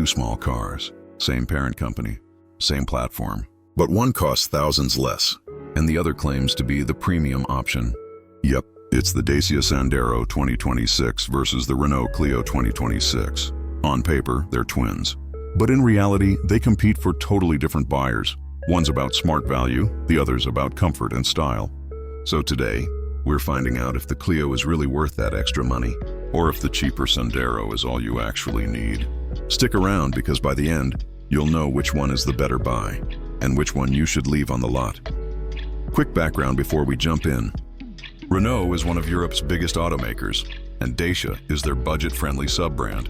two small cars, same parent company, same platform, but one costs thousands less, and the other claims to be the premium option. Yep, it's the Dacia Sandero 2026 versus the Renault Clio 2026. On paper, they're twins. But in reality, they compete for totally different buyers. One's about smart value, the other's about comfort and style. So today, we're finding out if the Clio is really worth that extra money, or if the cheaper Sandero is all you actually need. Stick around because by the end, you'll know which one is the better buy, and which one you should leave on the lot. Quick background before we jump in. Renault is one of Europe's biggest automakers, and Dacia is their budget-friendly sub-brand.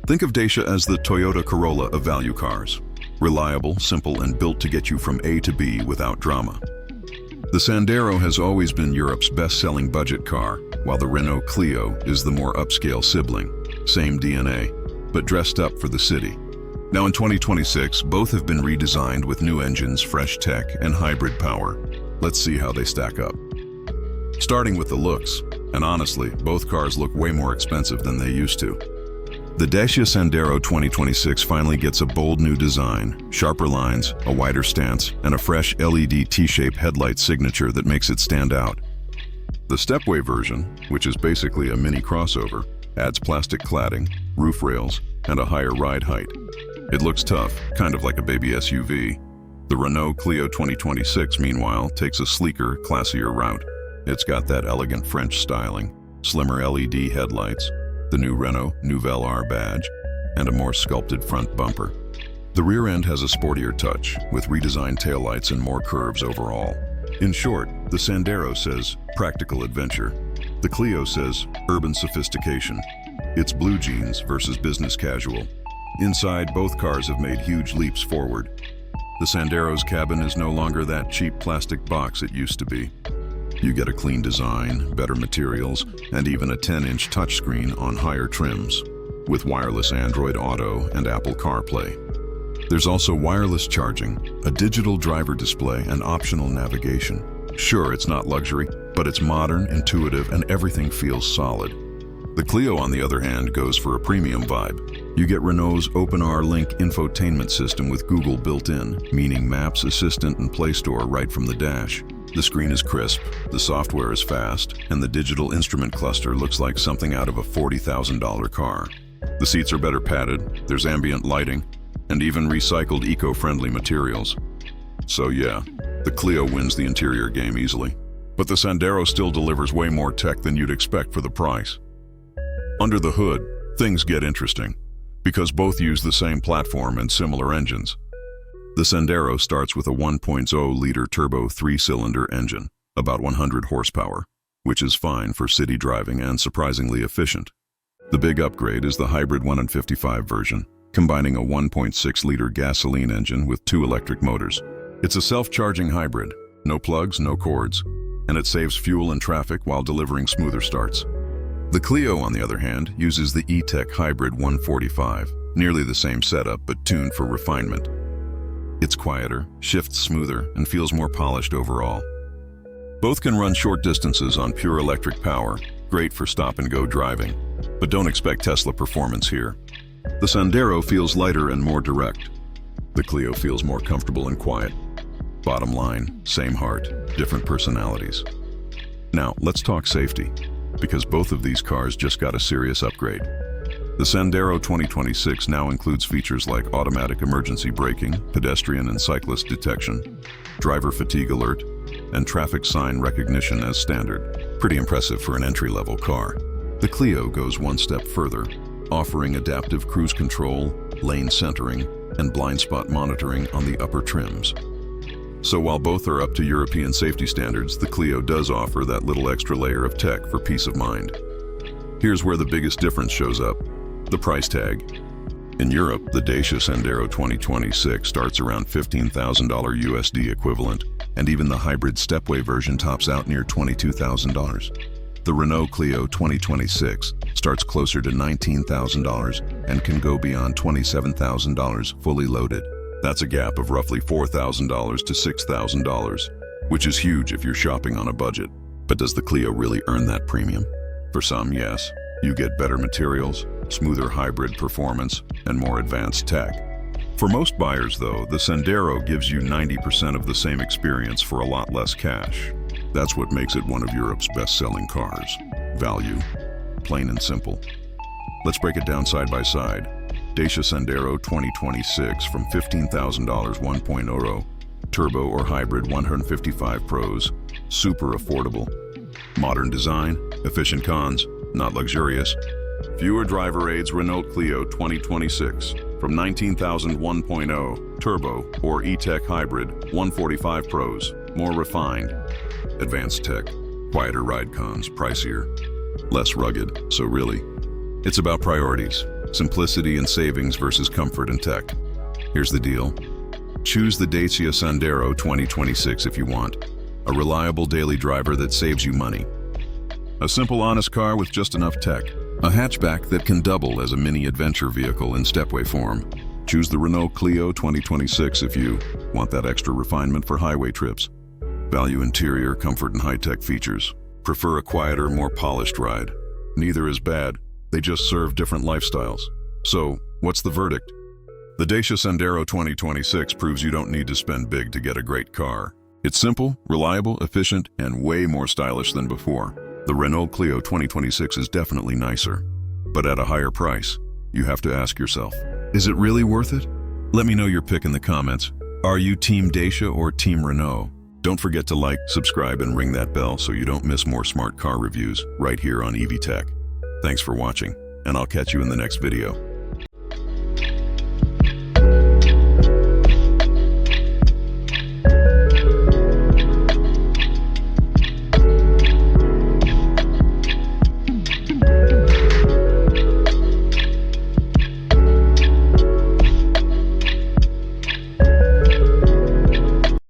Think of Dacia as the Toyota Corolla of value cars. Reliable, simple, and built to get you from A to B without drama. The Sandero has always been Europe's best-selling budget car, while the Renault Clio is the more upscale sibling. Same DNA, but dressed up for the city. Now in 2026, both have been redesigned with new engines, fresh tech, and hybrid power. Let's see how they stack up. Starting with the looks, and honestly, both cars look way more expensive than they used to. The Dacia Sandero 2026 finally gets a bold new design, sharper lines, a wider stance, and a fresh LED T-shaped headlight signature that makes it stand out. The stepway version, which is basically a mini crossover, adds plastic cladding, roof rails, and a higher ride height. It looks tough, kind of like a baby SUV. The Renault Clio 2026, meanwhile, takes a sleeker, classier route. It's got that elegant French styling, slimmer LED headlights, the new Renault Nouvelle R badge, and a more sculpted front bumper. The rear end has a sportier touch, with redesigned taillights and more curves overall. In short, the Sandero says practical adventure. The Clio says urban sophistication. It's blue jeans versus business casual. Inside, both cars have made huge leaps forward. The Sandero's cabin is no longer that cheap plastic box it used to be. You get a clean design, better materials, and even a 10-inch touchscreen on higher trims, with wireless Android Auto and Apple CarPlay. There's also wireless charging, a digital driver display, and optional navigation. Sure, it's not luxury, but it's modern, intuitive, and everything feels solid. The Clio, on the other hand, goes for a premium vibe. You get Renault's OpenR Link infotainment system with Google built in, meaning Maps, Assistant, and Play Store right from the dash. The screen is crisp, the software is fast, and the digital instrument cluster looks like something out of a $40,000 car. The seats are better padded, there's ambient lighting, and even recycled eco-friendly materials. So yeah, the Clio wins the interior game easily. But the Sandero still delivers way more tech than you'd expect for the price. Under the hood, things get interesting, because both use the same platform and similar engines. The Sandero starts with a 1.0-liter turbo 3-cylinder engine, about 100 horsepower, which is fine for city driving and surprisingly efficient. The big upgrade is the hybrid 155 version, combining a 1.6-liter gasoline engine with 2 electric motors. It's a self-charging hybrid, no plugs, no cords, and it saves fuel and traffic while delivering smoother starts. The Clio, on the other hand, uses the E-Tech Hybrid 145, nearly the same setup but tuned for refinement. It's quieter, shifts smoother, and feels more polished overall. Both can run short distances on pure electric power, great for stop-and-go driving, but don't expect Tesla performance here. The Sandero feels lighter and more direct. The Clio feels more comfortable and quiet. Bottom line, same heart, different personalities. Now, let's talk safety, because both of these cars just got a serious upgrade. The Sandero 2026 now includes features like automatic emergency braking, pedestrian and cyclist detection, driver fatigue alert, and traffic sign recognition as standard. Pretty impressive for an entry-level car. The Clio goes one step further, offering adaptive cruise control, lane centering, and blind spot monitoring on the upper trims. So while both are up to European safety standards, the Clio does offer that little extra layer of tech for peace of mind. Here's where the biggest difference shows up: the price tag. In Europe, the Dacia Sandero 2026 starts around $15,000 USD equivalent, and even the hybrid stepway version tops out near $22,000. The Renault Clio 2026 starts closer to $19,000 and can go beyond $27,000 fully loaded. That's a gap of roughly $4,000 to $6,000, which is huge if you're shopping on a budget. But does the Clio really earn that premium? For some, yes. You get better materials, smoother hybrid performance, and more advanced tech. For most buyers, though, the Sandero gives you 90% of the same experience for a lot less cash. That's what makes it one of Europe's best-selling cars. Value. Plain and simple. Let's break it down side by side. Dacia Sandero 2026 from $15,000 1.0, turbo or hybrid 155 pros, super affordable. Modern design, efficient cons, not luxurious. Fewer driver aids Renault Clio 2026 from $19,000 1.0, turbo or E-Tech hybrid 145 pros, more refined. Advanced tech, quieter ride cons, pricier. Less rugged, so really. It's about priorities, simplicity and savings versus comfort and tech. Here's the deal. Choose the Dacia Sandero 2026 if you want. A reliable daily driver that saves you money. A simple, honest car with just enough tech. A hatchback that can double as a mini adventure vehicle in stepway form. Choose the Renault Clio 2026 if you want that extra refinement for highway trips. Value interior, comfort, and high-tech features. Prefer a quieter, more polished ride. Neither is bad. They just serve different lifestyles. So, what's the verdict? The Dacia Sandero 2026 proves you don't need to spend big to get a great car. It's simple, reliable, efficient, and way more stylish than before. The Renault Clio 2026 is definitely nicer, but at a higher price. You have to ask yourself, is it really worth it? Let me know your pick in the comments. Are you Team Dacia or Team Renault? Don't forget to like, subscribe, and ring that bell so you don't miss more smart car reviews right here on EV Tech. Thanks for watching, and I'll catch you in the next video.